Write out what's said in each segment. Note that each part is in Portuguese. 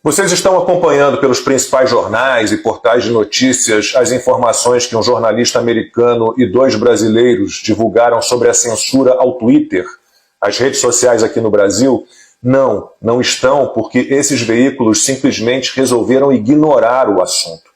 Vocês estão acompanhando pelos principais jornais e portais de notícias as informações que um jornalista americano e 2 brasileiros divulgaram sobre a censura ao Twitter, as redes sociais aqui no Brasil? Não estão, porque esses veículos simplesmente resolveram ignorar o assunto.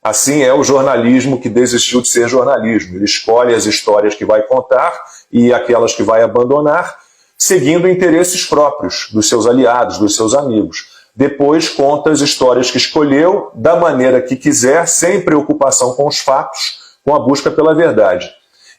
Assim é o jornalismo que desistiu de ser jornalismo. Ele escolhe as histórias que vai contar e aquelas que vai abandonar, seguindo interesses próprios, dos seus aliados, dos seus amigos. Depois conta as histórias que escolheu, da maneira que quiser, sem preocupação com os fatos, com a busca pela verdade.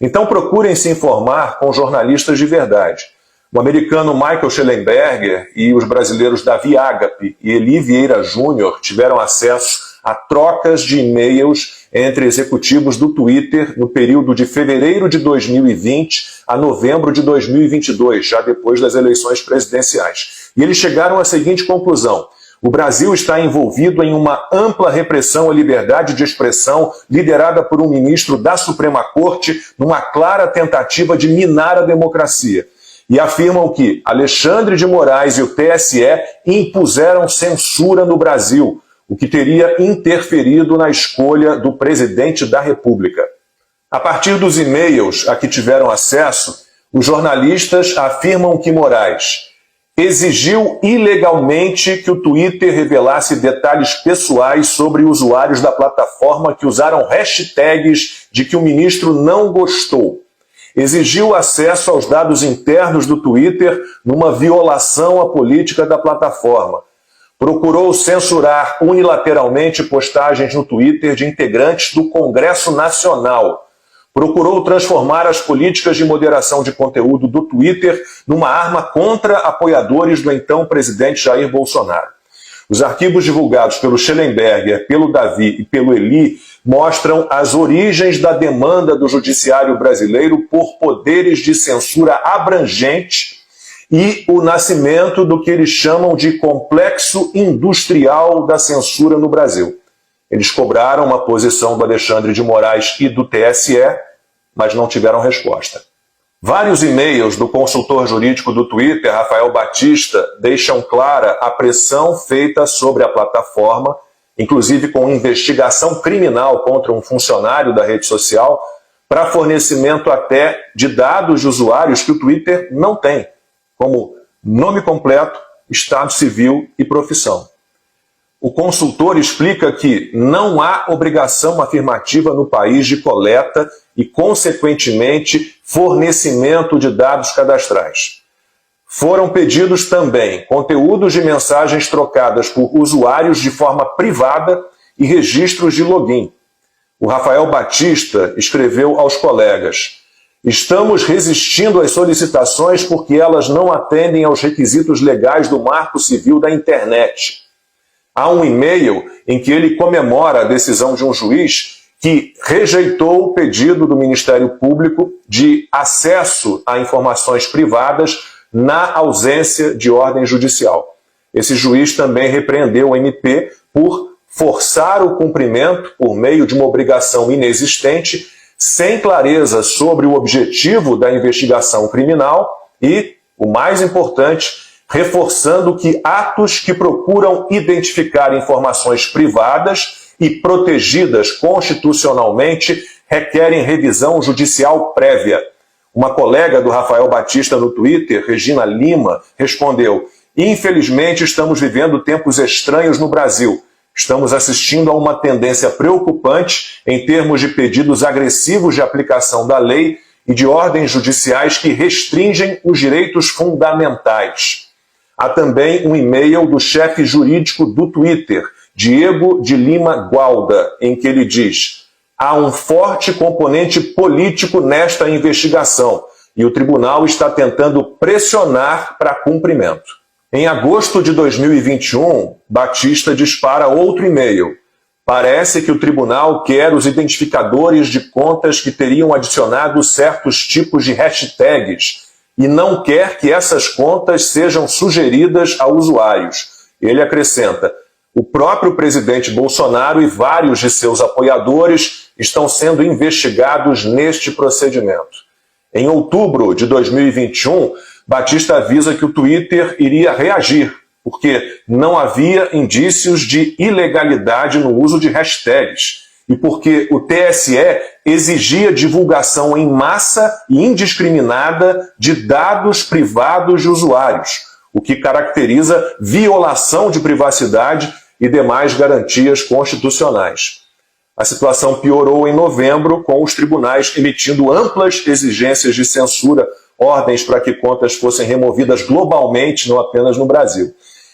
Então procurem se informar com jornalistas de verdade. O americano Michael Shellenberger e os brasileiros Davi Agape e Eli Vieira Júnior tiveram acesso a trocas de e-mails entre executivos do Twitter no período de fevereiro de 2020 a novembro de 2022, já depois das eleições presidenciais. E eles chegaram à seguinte conclusão: o Brasil está envolvido em uma ampla repressão à liberdade de expressão liderada por um ministro da Suprema Corte numa clara tentativa de minar a democracia. E afirmam que Alexandre de Moraes e o TSE impuseram censura no Brasil, o que teria interferido na escolha do presidente da República. A partir dos e-mails a que tiveram acesso, os jornalistas afirmam que Moraes exigiu ilegalmente que o Twitter revelasse detalhes pessoais sobre usuários da plataforma que usaram hashtags de que o ministro não gostou. Exigiu acesso aos dados internos do Twitter numa violação à política da plataforma. Procurou censurar unilateralmente postagens no Twitter de integrantes do Congresso Nacional. Procurou transformar as políticas de moderação de conteúdo do Twitter numa arma contra apoiadores do então presidente Jair Bolsonaro. Os arquivos divulgados pelo Shellenberger, pelo Davi e pelo Eli mostram as origens da demanda do judiciário brasileiro por poderes de censura abrangente e o nascimento do que eles chamam de complexo industrial da censura no Brasil. Eles cobraram uma posição do Alexandre de Moraes e do TSE, mas não tiveram resposta. Vários e-mails do consultor jurídico do Twitter, Rafael Batista, deixam clara a pressão feita sobre a plataforma, inclusive com investigação criminal contra um funcionário da rede social, para fornecimento até de dados de usuários que o Twitter não tem, como nome completo, estado civil e profissão. O consultor explica que não há obrigação afirmativa no país de coleta e, consequentemente, fornecimento de dados cadastrais. Foram pedidos também conteúdos de mensagens trocadas por usuários de forma privada e registros de login. O Rafael Batista escreveu aos colegas: estamos resistindo às solicitações porque elas não atendem aos requisitos legais do Marco Civil da Internet. Há um e-mail em que ele comemora a decisão de um juiz que rejeitou o pedido do Ministério Público de acesso a informações privadas na ausência de ordem judicial. Esse juiz também repreendeu o MP por forçar o cumprimento por meio de uma obrigação inexistente, sem clareza sobre o objetivo da investigação criminal e, o mais importante, reforçando que atos que procuram identificar informações privadas e protegidas constitucionalmente requerem revisão judicial prévia. Uma colega do Rafael Batista no Twitter, Regina Lima, respondeu: infelizmente estamos vivendo tempos estranhos no Brasil. Estamos assistindo a uma tendência preocupante em termos de pedidos agressivos de aplicação da lei e de ordens judiciais que restringem os direitos fundamentais. Há também um e-mail do chefe jurídico do Twitter, Diego de Lima Gualda, em que ele diz: há um forte componente político nesta investigação e o tribunal está tentando pressionar para cumprimento. Em agosto de 2021, Batista dispara outro e-mail. Parece que o tribunal quer os identificadores de contas que teriam adicionado certos tipos de hashtags e não quer que essas contas sejam sugeridas a usuários. Ele acrescenta: o próprio presidente Bolsonaro e vários de seus apoiadores estão sendo investigados neste procedimento. Em outubro de 2021, Batista avisa que o Twitter iria reagir porque não havia indícios de ilegalidade no uso de hashtags e porque o TSE exigia divulgação em massa e indiscriminada de dados privados de usuários, o que caracteriza violação de privacidade e demais garantias constitucionais. A situação piorou em novembro, com os tribunais emitindo amplas exigências de censura, ordens para que contas fossem removidas globalmente, não apenas no Brasil.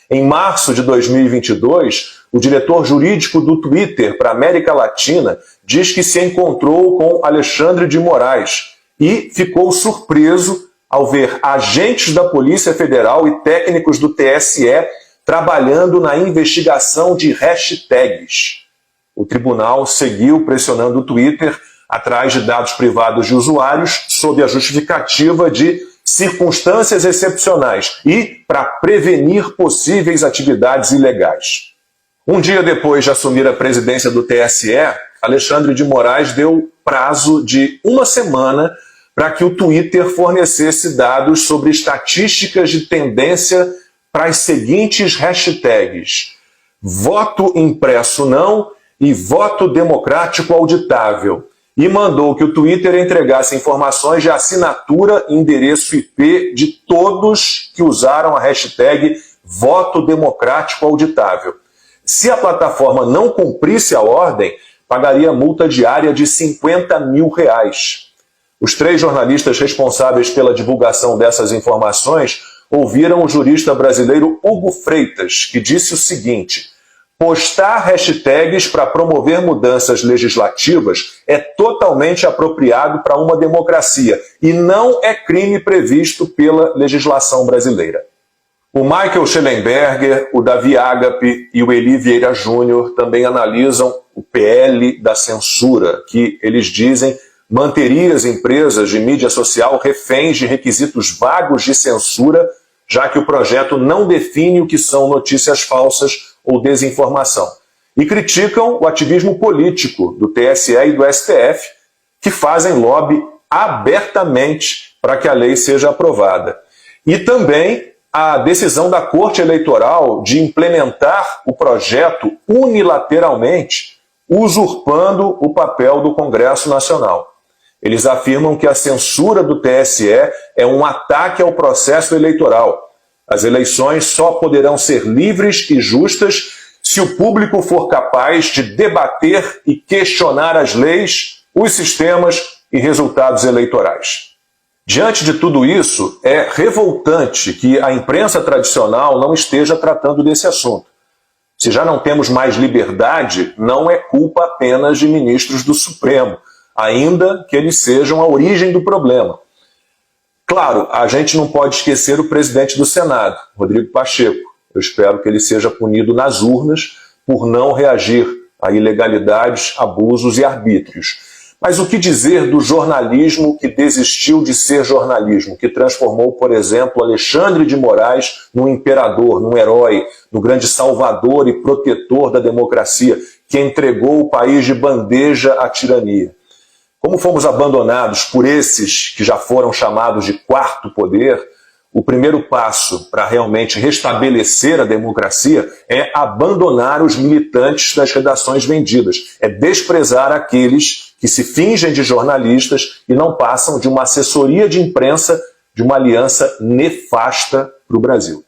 Em março de 2022, o diretor jurídico do Twitter para a América Latina diz que se encontrou com Alexandre de Moraes e ficou surpreso ao ver agentes da Polícia Federal e técnicos do TSE trabalhando na investigação de hashtags. O tribunal seguiu pressionando o Twitter atrás de dados privados de usuários sob a justificativa de circunstâncias excepcionais e para prevenir possíveis atividades ilegais. Um dia depois de assumir a presidência do TSE, Alexandre de Moraes deu prazo de uma semana para que o Twitter fornecesse dados sobre estatísticas de tendência para as seguintes hashtags: voto impresso não e voto democrático auditável, e mandou que o Twitter entregasse informações de assinatura e endereço IP de todos que usaram a hashtag voto democrático auditável. Se a plataforma não cumprisse a ordem, pagaria multa diária de R$50 mil. Os 3 jornalistas responsáveis pela divulgação dessas informações ouviram o jurista brasileiro Hugo Freitas, que disse o seguinte: postar hashtags para promover mudanças legislativas é totalmente apropriado para uma democracia e não é crime previsto pela legislação brasileira. O Michael Schellenberger, o Davi Agape e o Eli Vieira Júnior também analisam o PL da censura, que eles dizem manteria as empresas de mídia social reféns de requisitos vagos de censura, já que o projeto não define o que são notícias falsas ou desinformação. E criticam o ativismo político do TSE e do STF, que fazem lobby abertamente para que a lei seja aprovada. E também a decisão da Corte Eleitoral de implementar o projeto unilateralmente, usurpando o papel do Congresso Nacional. Eles afirmam que a censura do TSE é um ataque ao processo eleitoral. As eleições só poderão ser livres e justas se o público for capaz de debater e questionar as leis, os sistemas e resultados eleitorais. Diante de tudo isso, é revoltante que a imprensa tradicional não esteja tratando desse assunto. Se já não temos mais liberdade, não é culpa apenas de ministros do Supremo, ainda que eles sejam a origem do problema. Claro, a gente não pode esquecer o presidente do Senado, Rodrigo Pacheco. Eu espero que ele seja punido nas urnas por não reagir a ilegalidades, abusos e arbítrios. Mas o que dizer do jornalismo que desistiu de ser jornalismo, que transformou, por exemplo, Alexandre de Moraes num imperador, num herói, no grande salvador e protetor da democracia, que entregou o país de bandeja à tirania? Como fomos abandonados por esses que já foram chamados de quarto poder, o primeiro passo para realmente restabelecer a democracia é abandonar os militantes das redações vendidas, é desprezar aqueles que se fingem de jornalistas e não passam de uma assessoria de imprensa de uma aliança nefasta para o Brasil.